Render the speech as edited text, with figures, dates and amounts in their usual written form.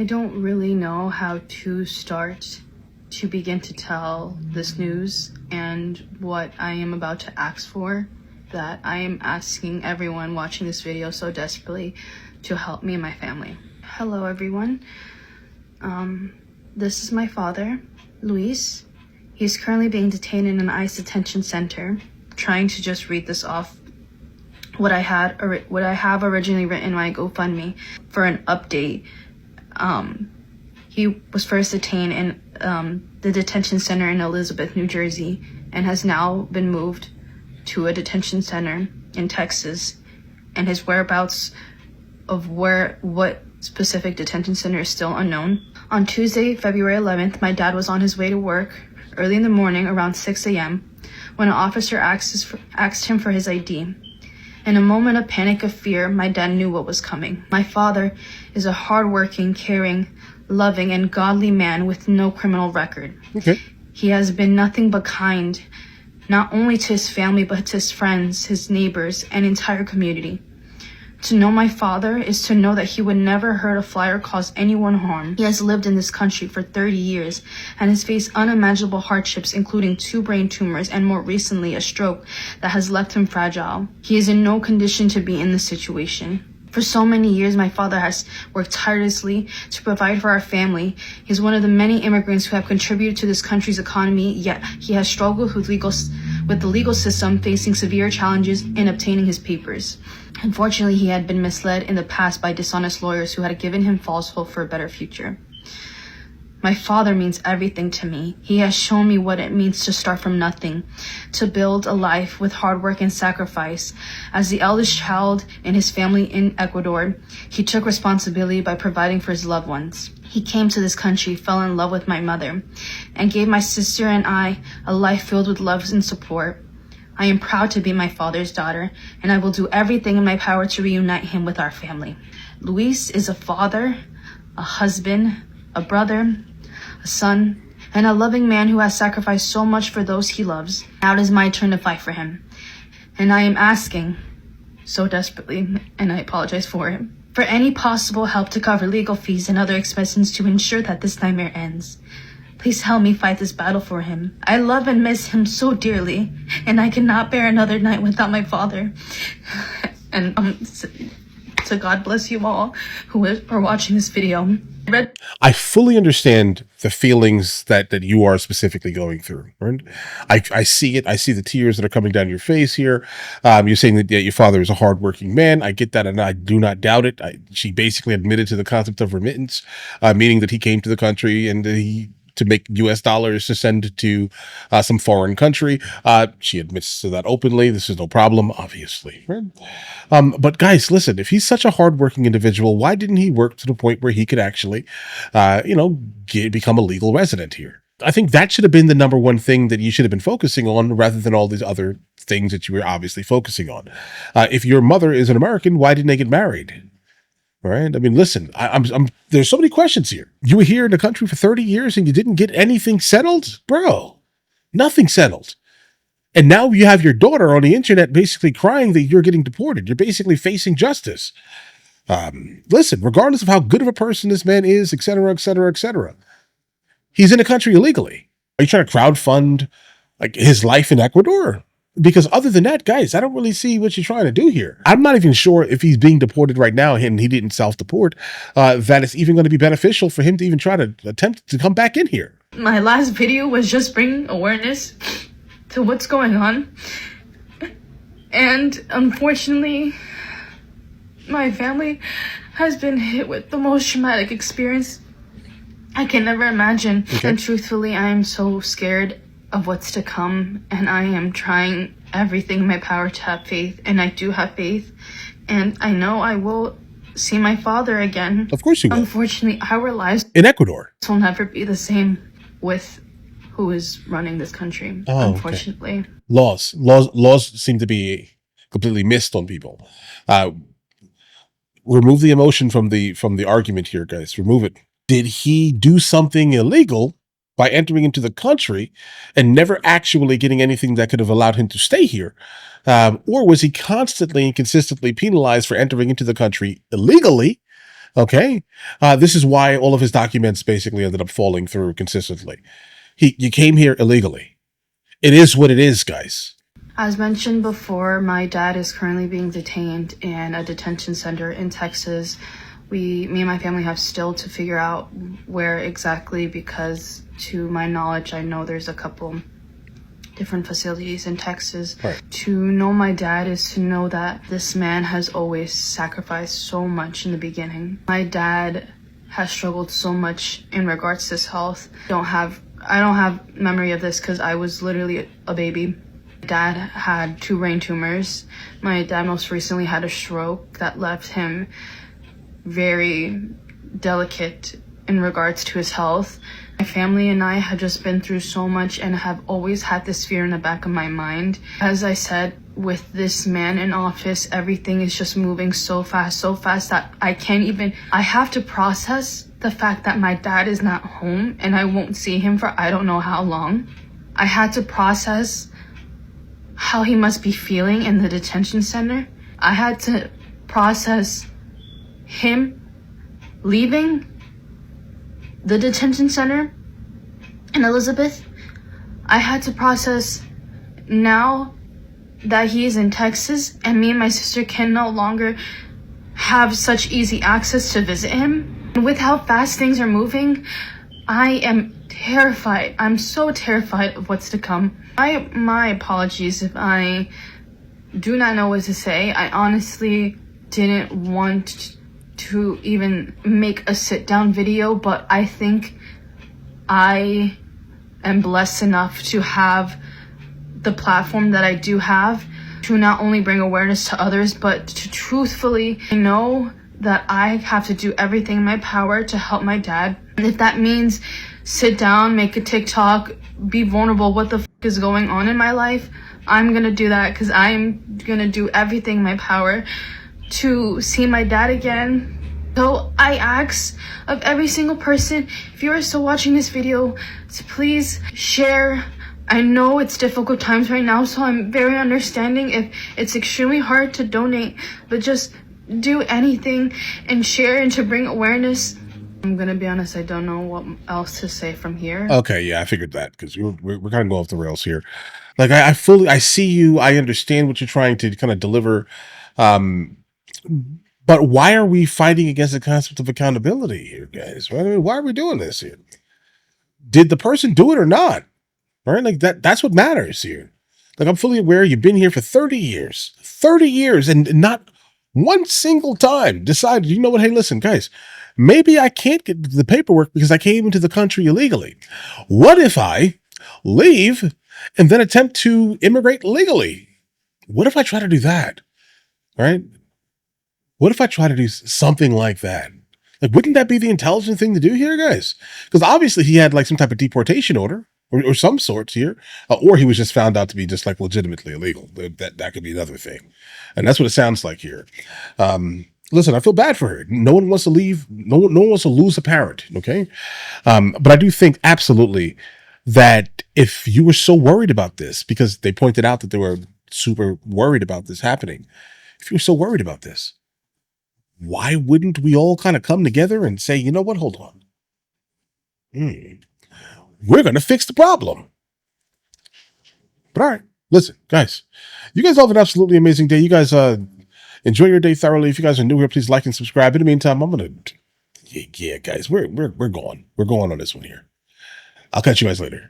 I don't really know how to start to begin to tell this news and what I am about to ask for, that I am asking everyone watching this video so desperately to help me and my family. Hello everyone. This is my father, Louise. He's currently being detained in an ICE detention center. Trying to just read this off what I have originally written in my GoFundMe for an update. He was first detained in the detention center in Elizabeth, New Jersey, and has now been moved to a detention center in Texas. And his whereabouts of what specific detention center is still unknown. On Tuesday, February 11th, my dad was on his way to work early in the morning around 6 a.m. when an officer asked him for his ID. In a moment of panic of fear, my dad knew what was coming. My father is a hardworking, caring, loving, and godly man with no criminal record. Okay. He has been nothing but kind, not only to his family, but to his friends, his neighbors, and entire community. To know my father is to know that he would never hurt a fly or cause anyone harm. He has lived in this country for 30 years and has faced unimaginable hardships, including 2 brain tumors and more recently a stroke that has left him fragile. He is in no condition to be in this situation. For so many years, my father has worked tirelessly to provide for our family. He's one of the many immigrants who have contributed to this country's economy, yet he has struggled with the legal system, facing severe challenges in obtaining his papers. Unfortunately, he had been misled in the past by dishonest lawyers who had given him false hope for a better future. My father means everything to me. He has shown me what it means to start from nothing, to build a life with hard work and sacrifice. As the eldest child in his family in Ecuador, he took responsibility by providing for his loved ones. He came to this country, fell in love with my mother, and gave my sister and I a life filled with love and support. I am proud to be my father's daughter, and I will do everything in my power to reunite him with our family. Luis is a father, a husband, a brother, a son, and a loving man who has sacrificed so much for those he loves. Now it is my turn to fight for him. And I am asking, so desperately, and I apologize for it, for any possible help to cover legal fees and other expenses to ensure that this nightmare ends. Please help me fight this battle for him. I love and miss him so dearly, and I cannot bear another night without my father. And so God bless you all who are watching this video. I fully understand the feelings that you are specifically going through. Right? I see it. I see the tears that are coming down your face here. You're saying that your father is a hardworking man. I get that, and I do not doubt it. She basically admitted to the concept of remittance, meaning that he came to the country and to make US dollars to send to some foreign country. She admits to that openly. This is no problem, obviously. Right? But guys, listen, if he's such a hardworking individual, why didn't he work to the point where he could actually, become a legal resident here? I think that should have been the number one thing that you should have been focusing on rather than all these other things that you were obviously focusing on. If your mother is an American, why didn't they get married? All right. I mean, listen, there's so many questions here. You were here in the country for 30 years and you didn't get anything settled? Bro, nothing settled. And now you have your daughter on the internet basically crying that you're getting deported. You're basically facing justice. Listen, regardless of how good of a person this man is, et cetera, et cetera, et cetera, he's in the country illegally. Are you trying to crowdfund like his life in Ecuador? Because other than that, guys, I don't really see what you're trying to do here. I'm not even sure if he's being deported right now and he didn't self-deport, that it's even going to be beneficial for him to even try to attempt to come back in here. My last video was just bringing awareness to what's going on. And unfortunately, my family has been hit with the most traumatic experience I can never imagine. Okay. And truthfully, I am so scared of what's to come, and I am trying everything in my power to have faith, and I do have faith, and I know I will see my father again. Of course you will. Unfortunately, our lives in Ecuador will never be the same with who is running this country. Unfortunately. Okay. Laws seem to be completely missed on people. Remove the emotion from the argument here, guys. Remove it. Did he do something illegal by entering into the country and never actually getting anything that could have allowed him to stay here? Or was he constantly and consistently penalized for entering into the country illegally Okay. This is why all of his documents basically ended up falling through consistently. You came here illegally. It is what it is, guys. As mentioned before, my dad is currently being detained in a detention center in Texas. Me and my family have still to figure out where exactly, because to my knowledge, I know there's a couple different facilities in Texas. Right. To know my dad is to know that this man has always sacrificed so much in the beginning. My dad has struggled so much in regards to his health. I don't have memory of this because I was literally a baby. My dad had 2 brain tumors. My dad most recently had a stroke that left him very delicate in regards to his health. My family and I have just been through so much and have always had this fear in the back of my mind. As I said, with this man in office, everything is just moving so fast that I have to process the fact that my dad is not home and I won't see him for I don't know how long. I had to process how he must be feeling in the detention center. I had to process him leaving the detention center in Elizabeth. I had to process now that he is in Texas and me and my sister can no longer have such easy access to visit him. And with how fast things are moving, I am terrified. I'm so terrified of what's to come. My apologies if I do not know what to say. I honestly didn't want to even make a sit-down video, but I think I am blessed enough to have the platform that I do have to not only bring awareness to others, but to truthfully know that I have to do everything in my power to help my dad. And if that means sit down, make a TikTok, be vulnerable, what the is going on in my life, I'm gonna do that, because I'm gonna do everything in my power to see my dad again. So I ask of every single person, if you are still watching this video, to please share. I know it's difficult times right now, so I'm very understanding if it's extremely hard to donate, but just do anything and share and to bring awareness. I'm gonna be honest, I don't know what else to say from here. Okay, yeah, I figured that, because we're kind of going off the rails here. Like, I see you. I understand what you're trying to kind of deliver. But why are we fighting against the concept of accountability here, guys? I mean, why are we doing this here? Did the person do it or not? Right? Like that's what matters here. Like, I'm fully aware you've been here for 30 years. 30 years, and not one single time decided, you know what, hey, listen, guys, maybe I can't get the paperwork because I came into the country illegally. What if I leave and then attempt to immigrate legally? What if I try to do that? Right? What if I try to do something like that? Like, wouldn't that be the intelligent thing to do here, guys? Because obviously he had like some type of deportation order or some sorts here, or he was just found out to be just like legitimately illegal. That could be another thing. And that's what it sounds like here. Listen, I feel bad for her. No one wants to leave. No one wants to lose a parent. Okay. But I do think absolutely that if you were so worried about this, because they pointed out that they were super worried about this happening. If you're so worried about this, why wouldn't we all kind of come together and say, you know what, hold on. We're going to fix the problem. But all right, listen, guys, you guys all have an absolutely amazing day. You guys enjoy your day thoroughly. If you guys are new here, please like and subscribe. In the meantime, I'm going to, yeah, guys, we're going. We're going on this one here. I'll catch you guys later.